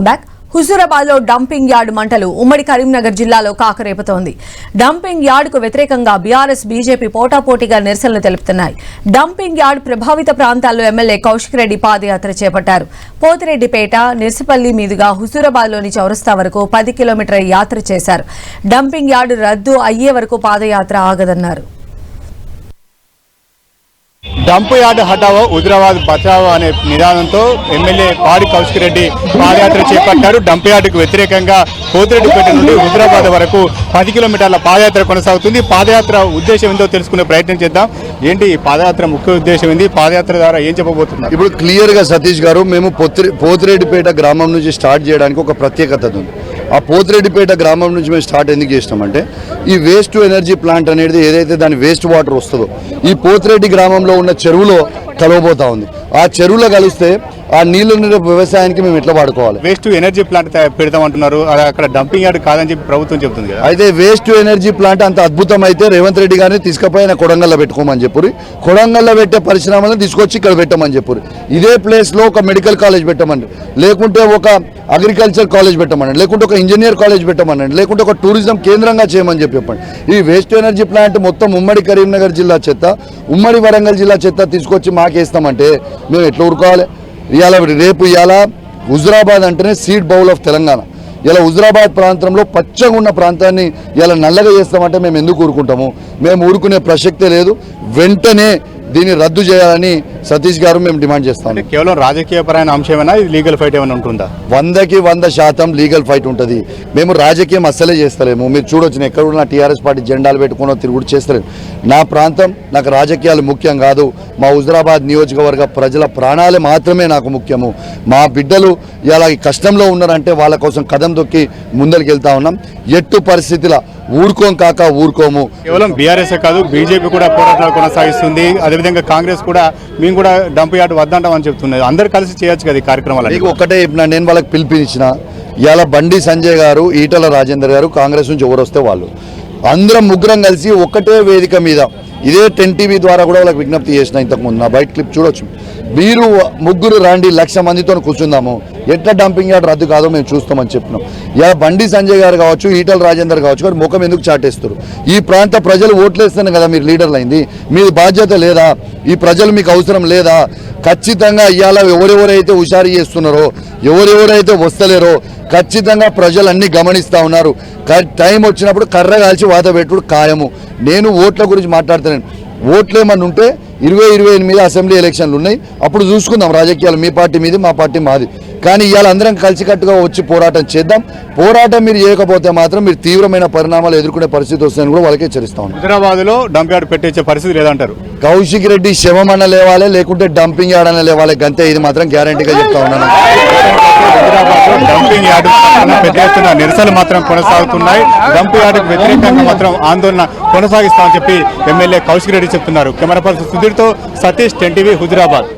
Welcome back. Huzurabad లో dumping yard మంటలు ఉమ్మడి కరీంనగర్ జిల్లాలో కాకరేపుతోంది. డంపింగ్ యార్డ్ కు వ్యతిరేకంగా బీఆర్ఎస్ బీజేపీ పోటాపోటీగా నిరసనలు తెలుపుతున్నాయి. డంపింగ్ యార్డ్ ప్రభావిత ప్రాంతాల్లో ఎమ్మెల్యే కౌశిక్ రెడ్డి పాదయాత్ర చేపట్టారు. పోతిరెడ్డిపేట, నిర్సిపల్లి మీదుగా హుజూరాబాద్ లోని చౌరస్తా వరకు 10 కిలోమీటర్ల యాత్ర చేశారు. డంపింగ్ యార్డ్ రద్దు అయ్యే వరకు పాదయాత్ర ఆగదన్నారు. డంప్ యార్డ్ హటావో హుజూరాబాద్ బచావో అనే నినాదంతో ఎమ్మెల్యే పాడి కౌశిక్ రెడ్డి పాదయాత్ర చేపట్టారు. డంప్ యార్డుకు వ్యతిరేకంగా పోతిరెడ్డిపేట నుండి హుజూరాబాద్ వరకు 10 కిలోమీటర్ల పాదయాత్ర కొనసాగుతుంది. పాదయాత్ర ఉద్దేశం ఏందో తెలుసుకునే ప్రయత్నం చేద్దాం. ఏంటి పాదయాత్ర ముఖ్య ఉద్దేశం ఏంది? పాదయాత్ర ద్వారా ఏం చెప్పబోతున్నారు? ఇప్పుడు క్లియర్ గా సతీష్ గారు, మేము పోతిరెడ్డిపేట గ్రామం నుంచి స్టార్ట్ చేయడానికి ఒక ప్రత్యేకత ఉంది. ఆ పోతిరెడ్డిపేట గ్రామం నుంచి మేము స్టార్ట్ ఎందుకు చేసినామంటే, ఈ వేస్ట్ టు ఎనర్జీ ప్లాంట్ అనేది ఏదైతే దాని వేస్ట్ వాటర్ వస్తుందో ఈ పోతిరెడ్డి గ్రామంలో ఉన్న చెరువులో కలవబోతా ఉంది. ఆ చెరువులో కలిస్తే ఆ నీళ్లు వ్యవసాయానికి మేము ఎట్లా వాడుకోవాలి? వేస్ట్ టు ఎనర్జీ ప్లాంట్ పెడతామంటున్నారు, అక్కడ డంపింగ్ యార్డ్ కాదని చెప్పి ప్రభుత్వం చెప్తుంది కదా. అయితే వేస్ట్ టు ఎనర్జీ ప్లాంట్ అంత అద్భుతం అయితే రేవంత్ రెడ్డి గారిని తీసుకుపోయి ఆయన కొడంగల్లో పెట్టుకోమని చెప్పారు. కొడంగల్లో పెట్టే పరిశ్రమలను తీసుకొచ్చి ఇక్కడ పెట్టమని చెప్పారు. ఇదే ప్లేస్ లో ఒక మెడికల్ కాలేజ్ పెట్టమని, లేకుంటే ఒక అగ్రికల్చర్ కాలేజ్ పెట్టమనండి, లేకుంటే ఒక ఇంజనీర్ కాలేజ్ పెట్టమనండి, లేకుంటే ఒక టూరిజం కేంద్రంగా చేయమని చెప్పండి. ఈ వేస్ట్ ఎనర్జీ ప్లాంట్ మొత్తం ఉమ్మడి కరీంనగర్ జిల్లా చెత్త, ఉమ్మడి వరంగల్ జిల్లా చెత్త తీసుకొచ్చి మాకేస్తామంటే మేము ఎట్లా ఊరుకోవాలి? రేపు ఇవాళ హుజూరాబాద్ అంటేనే సీడ్ బౌల్ ఆఫ్ తెలంగాణ. ఇలా హుజూరాబాద్ ప్రాంతంలో పచ్చగా ఉన్న ప్రాంతాన్ని ఇలా నల్లగా చేస్తామంటే మేము ఎందుకు ఊరుకుంటాము? మేము ఊరుకునే ప్రసక్తే లేదు. వెంటనే దీన్ని రద్దు చేయాలని సతీష్ గారు మేము డిమాండ్ చేస్తాం. కేవలం రాజకీయపరమైన అంశమేనా, లీగల్ ఫైట్ ఏమైనా ఉంటుందా? 100కి 100% లీగల్ ఫైట్ ఉంటుంది. మేము రాజకీయం అస్సలే చేస్తలేము. మీరు చూడొచ్చు, ఎక్కడ ఉన్న టీఆర్ఎస్ పార్టీ జెండాలు పెట్టుకుని తిరుగుడు చేస్తలేము. నా ప్రాంతం, నాకు రాజకీయాలు ముఖ్యం కాదు. మా హుజూరాబాద్ నియోజకవర్గ ప్రజల ప్రాణాలే మాత్రమే నాకు ముఖ్యము. మా బిడ్డలు ఇలా కష్టంలో ఉన్నారంటే వాళ్ళ కోసం కదం తొక్కి ముందరికి వెళ్తా ఉన్నాం. ఎట్టు పరిస్థితిలో ఊరుకోం కాక ఊరుకోము. కేవలం బీఆర్ఎస్ కాదు, బీజేపీ కూడా పోరాటాలు కొనసాగిస్తుంది. అదేవిధంగా కాంగ్రెస్ కూడా మేము కూడా డంప్ యార్డ్ వద్దంటామని చెప్తున్నారు. అందరు కలిసి చేయొచ్చు కదా ఈ కార్యక్రమాలు. మీకు ఒకటే చెప్పిన, నేను వాళ్ళకి పిలిపించిన ఇవాళ బండి సంజయ్ గారు, ఈటల రాజేందర్ గారు, కాంగ్రెస్ నుంచి ఎవరు వస్తే వాళ్ళు అందరం ముగ్గురం కలిసి ఒకటే వేదిక మీద ఇదే 10 టీవీ ద్వారా కూడా వాళ్ళకి విజ్ఞప్తి చేసిన. ఇంతకుముందు నా బయట క్లిప్ చూడొచ్చు. మీరు ముగ్గురు రండి, 1,00,000 మందితో కూర్చుందాము, ఎట్లా డంపింగ్ యార్డ్ రద్దు కాదో మేము చూస్తామని చెప్పినాం. ఇలా బండి సంజయ్ గారు కావచ్చు, ఈటల రాజేందర్ కావచ్చు, గారు ముఖం ఎందుకు చాటేస్తారు? ఈ ప్రాంత ప్రజలు ఓట్లేస్తేనే కదా మీరు లీడర్లు అయింది. మీ బాధ్యత లేదా? ఈ ప్రజలు మీకు అవసరం లేదా? ఖచ్చితంగా ఇవాళ ఎవరెవరైతే హుషారు చేస్తున్నారో, ఎవరెవరైతే వస్తలేరో ఖచ్చితంగా ప్రజలు అన్ని గమనిస్తూ ఉన్నారు. టైం వచ్చినప్పుడు కర్ర కాల్చి వాత పెట్టుడు ఖాయము. నేను ఓట్ల గురించి మాట్లాడుతున్నాను. ఓట్లు ఏమన్నా ఉంటే 2028 అసెంబ్లీ ఎలక్షన్లు ఉన్నాయి, అప్పుడు చూసుకుందాం రాజకీయాలు. మీ పార్టీ మీది, మా పార్టీ మాది. కానీ ఇవాళ అందరం కలిసికట్టుగా వచ్చి పోరాటం చేద్దాం. పోరాటం మీరు చేయకపోతే మాత్రం మీరు తీవ్రమైన పరిణామాలు ఎదుర్కొనే పరిస్థితి వస్తుందని కూడా వాళ్ళకి హెచ్చరిస్తా ఉన్నాం. హైదరాబాద్ లో డంప్ యార్డ్ పెట్టే పరిస్థితి లేదంటారు. కౌశిక్ రెడ్డి శవమన్న లేవాలి, లేకుంటే డంపింగ్ యార్డ్ అన్న లేవాలి. గంతే, ఇది మాత్రం గ్యారంటీగా చెప్తా ఉన్నాను. హైదరాబాద్ లో డంపింగ్ యార్డ్ పెద్ద ఎత్తున నిరసనలు మాత్రం కొనసాగుతున్నాయి. డంప్ యార్డుకు వ్యతిరేకంగా మాత్రం ఆందోళన కొనసాగిస్తామని చెప్పి ఎమ్మెల్యే కౌశిక్ రెడ్డి చెప్తున్నారు. కెమెరా పర్సన్ సుధీర్తో సతీష్, 10 టీవీ, హుజూరాబాద్.